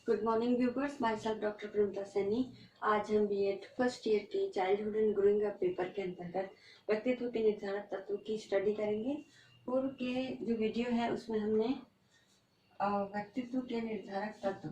Good morning viewers, my self doctor Priyanka Saini. आज हम BEd first year के childhood and growing up paper के अंतर्गत व्यक्तित्व के निर्धारक तत्व की स्टडी करेंगे। पूर्व के जो वीडियो है उसमें हमने व्यक्तित्व के निर्धारक तत्व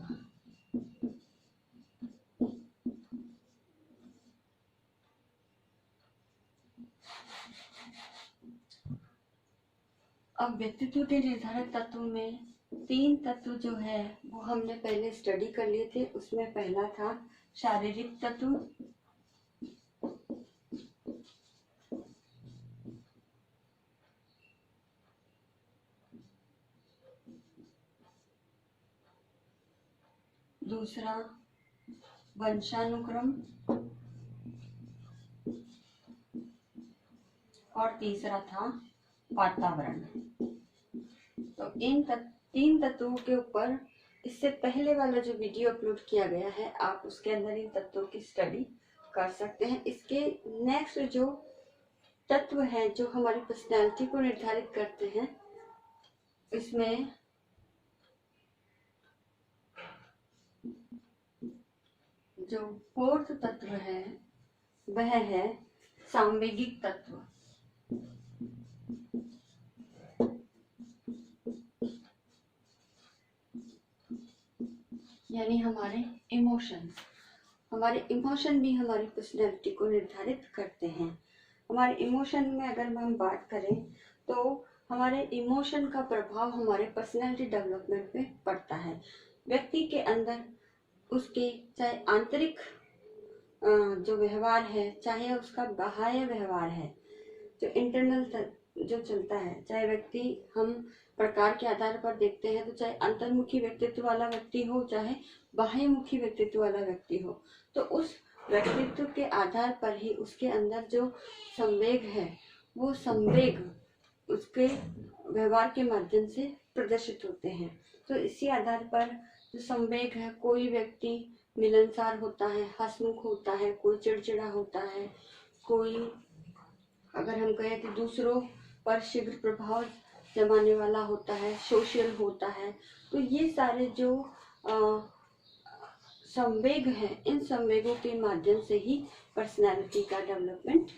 अब व्यक्तित्व के निर्धारक तत्व में 3 तत्व जो है वो हमने पहले स्टडी कर लिए थे। उसमें पहला था शारीरिक तत्व, दूसरा वंशानुक्रम और तीसरा था वातावरण। तो इन 3 तत्वों के ऊपर इससे पहले वाला जो वीडियो अपलोड किया गया है, आप उसके अंदर इन तत्वों की स्टडी कर सकते हैं। इसके नेक्स्ट जो तत्व है जो हमारी पर्सनैलिटी को निर्धारित करते हैं, इसमें जो 4th तत्व है वह है सांवेगिक तत्व, यानी हमारे इमोशंस। हमारे इमोशन भी हमारी पर्सनैलिटी को निर्धारित करते हैं। हमारे इमोशन में अगर हम बात करें तो हमारे इमोशन का प्रभाव हमारे पर्सनैलिटी डेवलपमेंट पे पड़ता है। व्यक्ति के अंदर उसके चाहे आंतरिक जो व्यवहार है, चाहे उसका बाह्य व्यवहार है, जो इंटरनल जो चलता है, चाहे व्यक्ति हम प्रकार के आधार पर देखते हैं तो चाहे अंतर्मुखी व्यक्तित्व वाला व्यक्ति हो, चाहे बाह्यमुखी व्यक्तित्व वाला व्यक्ति हो, तो उस व्यक्तित्व के आधार पर ही उसके अंदर जो संवेग है वो संवेग उसके व्यवहार के माध्यम से प्रदर्शित होते हैं। तो इसी आधार पर जो संवेग है, कोई व्यक्ति मिलनसार होता है, हंसमुख होता है, कोई चिड़चिड़ा होता है, कोई अगर हम कहें कि दूसरों पर शीघ्र प्रभाव जमाने वाला होता है, सोशल होता है। तो ये सारे जो संवेग हैं, इन संवेगों के माध्यम से ही पर्सनैलिटी का डेवलपमेंट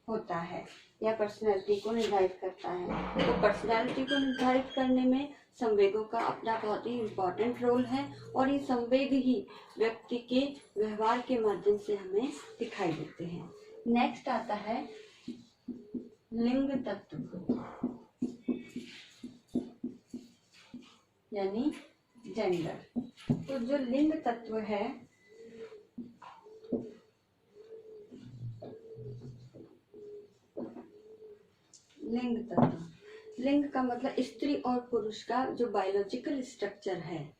होता है या पर्सनैलिटी को निर्धारित करता है। तो पर्सनैलिटी को निर्धारित करने में संवेगों का अपना बहुत ही इम्पोर्टेंट रोल है और ये संवेग ही व्यक्ति के व्यवहार के माध्यम से हमें दिखाई देते हैं। नेक्स्ट आता है लिंग तत्व, यानी जेंडर। तो जो लिंग तत्व है, लिंग तत्व, लिंग का मतलब स्त्री और पुरुष का जो बायोलॉजिकल स्ट्रक्चर है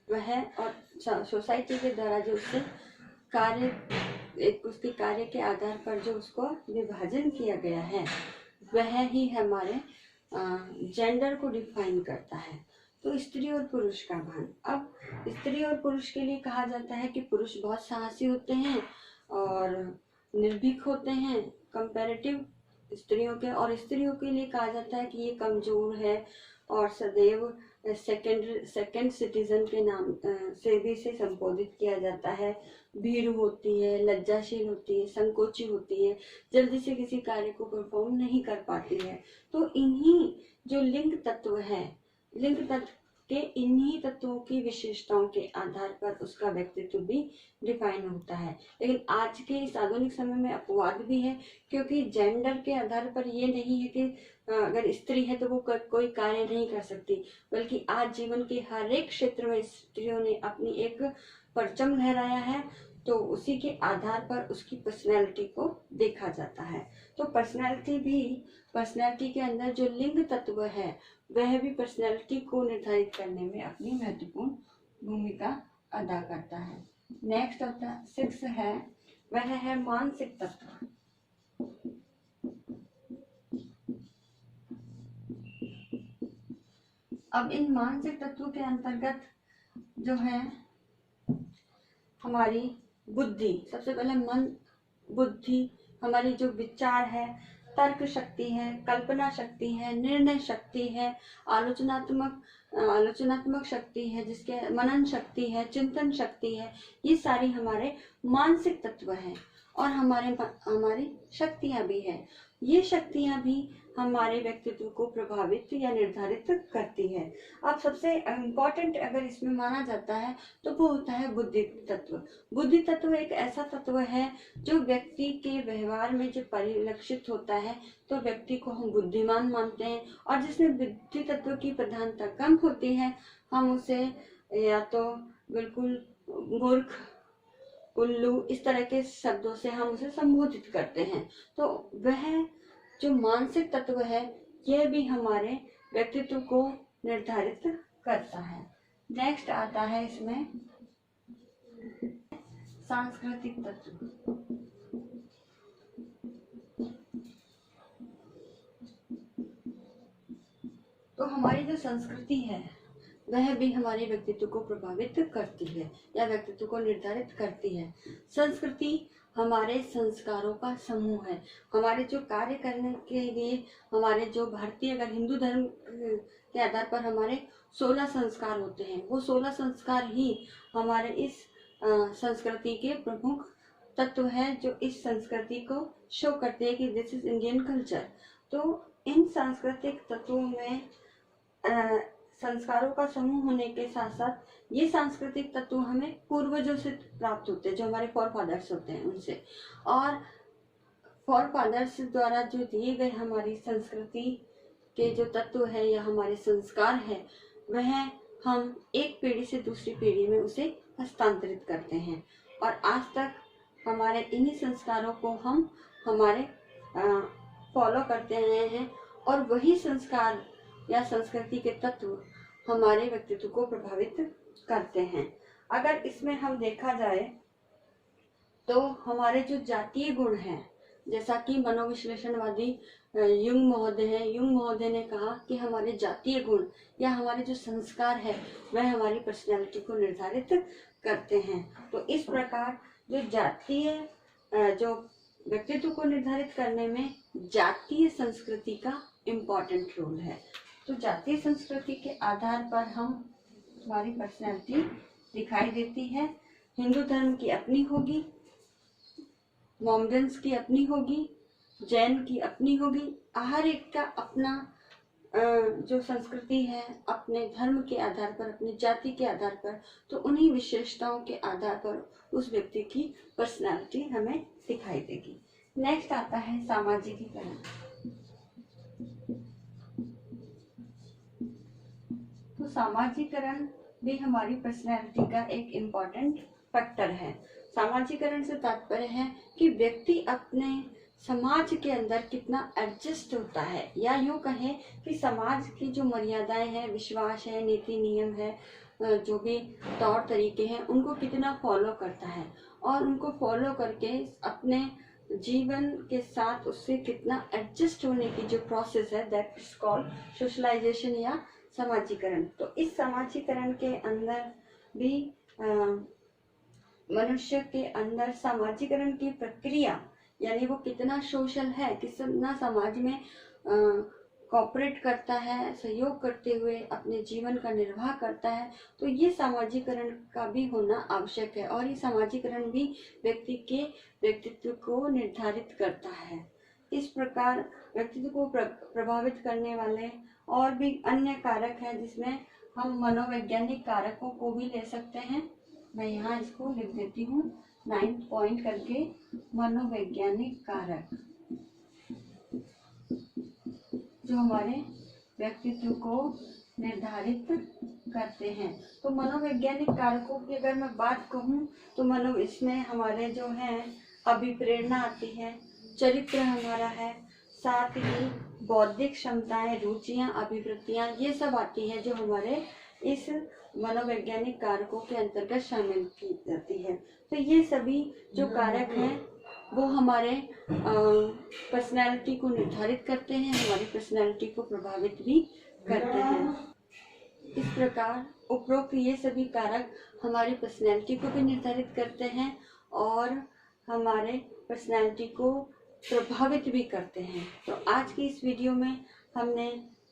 वह, और सोसाइटी के द्वारा जो उससे कार्य, एक उसके कार्य के आधार पर जो उसको विभाजन किया गया है, वह ही हमारे जेंडर को डिफाइन करता है। तो स्त्री और पुरुष का भान। अब स्त्री और पुरुष के लिए कहा जाता है कि पुरुष बहुत साहसी होते हैं और निर्भीक होते हैं कंपैरेटिव स्त्रियों के, और स्त्रियों के लिए कहा जाता है कि ये कमजोर है और सदैव सेकंड सिटीजन के नाम से भी इसे संबोधित किया जाता है। भीरू होती है, लज्जाशील होती है, संकोची होती है, जल्दी से किसी कार्य को परफॉर्म नहीं कर पाती है। तो इन्हीं जो लिंग तत्व है, लिंग तत्व के इन्हीं तत्वों की विशेषताओं के आधार पर उसका व्यक्तित्व भी डिफाइन होता है। लेकिन आज के इस आधुनिक समय में अपवाद भी है, क्योंकि जेंडर के आधार पर ये नहीं है कि अगर स्त्री है तो वो कोई कार्य नहीं कर सकती, बल्कि आज जीवन के हर एक क्षेत्र में स्त्रियों ने अपनी एक परचम लहराया है। तो उसी के आधार पर उसकी पर्सनैलिटी को देखा जाता है। तो पर्सनैलिटी के अंदर जो लिंग तत्व है वह भी पर्सनैलिटी को निर्धारित करने में अपनी महत्वपूर्ण भूमिका अदा करता है। नेक्स्ट होता 6 है, वह है मानसिक तत्व। अब इन मानसिक तत्वों के अंतर्गत जो है हमारी बुद्धि, सबसे पहले मन, बुद्धि, हमारी जो विचार है, तर्क शक्ति है, कल्पना शक्ति है, निर्णय शक्ति है, आलोचनात्मक शक्ति है, जिसके मनन शक्ति है, चिंतन शक्ति है। ये सारी हमारे मानसिक तत्व हैं और हमारी शक्तियां भी हैं। ये शक्तियां भी हमारे व्यक्तित्व को प्रभावित या निर्धारित करती है। अब सबसे इम्पोर्टेंट अगर इसमें माना जाता है तो वो होता है बुद्धि तत्व। बुद्धि तत्व एक ऐसा तत्व है जो व्यक्ति के व्यवहार में जब परिलक्षित होता है तो व्यक्ति को हम बुद्धिमान मानते हैं, और जिसमें बुद्धि तत्व की प्रधानता कम होती है हम उसे या तो बिल्कुल मूर्ख, उल्लू, इस तरह के शब्दों से हम उसे संबोधित करते हैं। तो वह जो मानसिक तत्व है यह भी हमारे व्यक्तित्व को निर्धारित करता है। नेक्स्ट आता है इसमें सांस्कृतिक तत्व। तो हमारी जो संस्कृति है वह भी हमारे व्यक्तित्व को प्रभावित करती है या व्यक्तित्व को निर्धारित करती है। संस्कृति हमारे संस्कारों का समूह है। हमारे जो कार्य करने के लिए हमारे जो भारतीय अगर हिंदू धर्म के आधार पर हमारे 16 संस्कार होते हैं, वो 16 संस्कार ही हमारे इस संस्कृति के प्रमुख तत्व है जो इस संस्कृति को शो करते हैं कि दिस इज इंडियन कल्चर। तो इन सांस्कृतिक तत्वों में संस्कारों का समूह होने के साथ साथ ये सांस्कृतिक तत्व हमें पूर्वजों से प्राप्त होते हैं, जो हमारे फॉर फादर्स होते हैं उनसे। और फॉर फादर्स द्वारा जो दिए गए हमारी संस्कृति के जो तत्व है या हमारे संस्कार है वह हम एक पीढ़ी से दूसरी पीढ़ी में उसे हस्तांतरित करते हैं, और आज तक हमारे इन्हीं संस्कारों को हम हमारे फॉलो करते रहे हैं, और वही संस्कार या संस्कृति के तत्व हमारे व्यक्तित्व को प्रभावित करते हैं। अगर इसमें हम देखा जाए तो हमारे जो जातीय गुण हैं, जैसा कि मनोविश्लेषणवादी युंग महोदय ने कहा कि हमारे जातीय गुण या हमारे जो संस्कार है वह हमारी पर्सनैलिटी को निर्धारित करते हैं। तो इस प्रकार जो जातीय जो व्यक्तित्व को निर्धारित करने में जातीय संस्कृति का इम्पोर्टेंट रोल है। तो जातीय संस्कृति के आधार पर हमारी पर्सनैलिटी दिखाई देती है। हिंदू धर्म की अपनी होगी, मोमडन्स की अपनी होगी, जैन की अपनी होगी। हर एक का अपना जो संस्कृति है अपने धर्म के आधार पर, अपनी जाति के आधार पर, तो उन्हीं विशेषताओं के आधार पर उस व्यक्ति की पर्सनैलिटी हमें दिखाई देगी। नेक्स्ट आता है सामाजिकीकरण। तो सामाजिकरण भी हमारी पर्सनैलिटी का एक इम्पॉर्टेंट फैक्टर है। सामाजिकरण से तात्पर्य है कि व्यक्ति अपने समाज के अंदर कितना एडजस्ट होता है, या यूँ कहें कि समाज की जो मर्यादाएं हैं, विश्वास है, नीति नियम है, जो भी तौर तरीके हैं, उनको कितना फॉलो करता है, और उनको फॉलो करके अपने जीवन के साथ उससे कितना एडजस्ट होने की जो प्रोसेस है, दैट इज कॉल्ड सोशलाइजेशन या समाजीकरण। तो इस समाजीकरण के अंदर भी मनुष्य के अंदर समाजीकरण की प्रक्रिया यानी वो कितना सोशल है, कितना समाज में कोऑपरेट करता है, सहयोग करते हुए अपने जीवन का निर्वाह करता है, तो ये सामाजिकरण का भी होना आवश्यक है। और ये सामाजिकरण भी व्यक्ति के व्यक्तित्व को निर्धारित करता है। इस प्रकार व्यक्तित्व को प्रभावित करने वाले और भी अन्य कारक हैं, जिसमें हम मनोवैज्ञानिक कारकों को भी ले सकते हैं। मैं यहाँ इसको लिख देती हूँ 9th पॉइंट करके, मनोवैज्ञानिक कारक जो हमारे व्यक्तित्व को निर्धारित करते हैं। तो मनोवैज्ञानिक कारकों की अगर मैं बात कहूँ तो इसमें हमारे जो हैं अभिप्रेरणा आती है, चरित्र हमारा है, साथ ही बौद्धिक क्षमताएं, रुचियां, अभिवृत्तियां, ये सब आती है जो हमारे इस मनोवैज्ञानिक कारकों के अंतर्गत शामिल की जाती है। तो ये सभी जो कारक हैं वो हमारे पर्सनैलिटी को निर्धारित करते हैं, हमारी पर्सनैलिटी को प्रभावित भी करते हैं। इस प्रकार उपरोक्त ये सभी कारक हमारी पर्सनैलिटी को भी निर्धारित करते हैं और हमारे पर्सनैलिटी को प्रभावित भी करते हैं। तो आज की इस वीडियो में हमने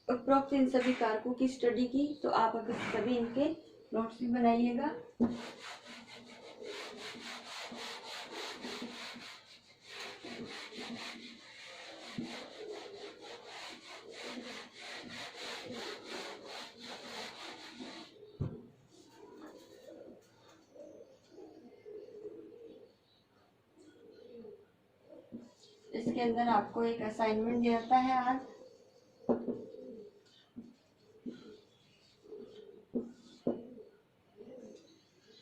उपरोक्त इन सभी कारकों की स्टडी की। तो आप अभी सभी इनके नोट्स भी बनाइएगा। इसके अंदर आपको एक असाइनमेंट दिया जाता है आज।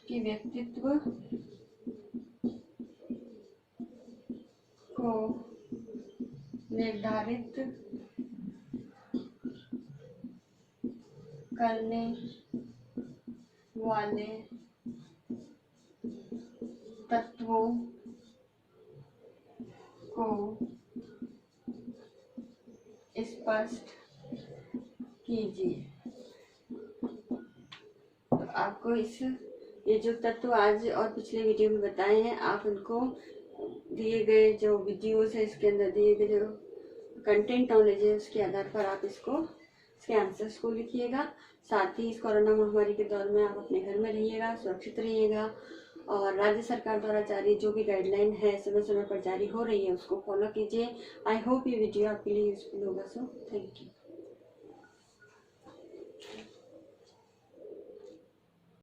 कि व्यक्तित्व को निर्धारित करने वाले तत्वों को स्पष्ट कीजिए। तो आपको ये जो तत्व आज और पिछले वीडियो में बताए हैं, आप उनको दिए गए जो वीडियोस है, इसके अंदर दिए गए जो कंटेंट नॉलेज है, उसके आधार पर आप इसके आंसर्स को लिखिएगा। साथ ही इस कोरोना महामारी के दौर में आप अपने घर में रहिएगा, सुरक्षित रहिएगा और राज्य सरकार द्वारा जारी जो भी गाइडलाइन है समय समय पर जारी हो रही है उसको फॉलो कीजिए। आई होप ये वीडियो आपके लिए यूजफुल होगा। So thank you.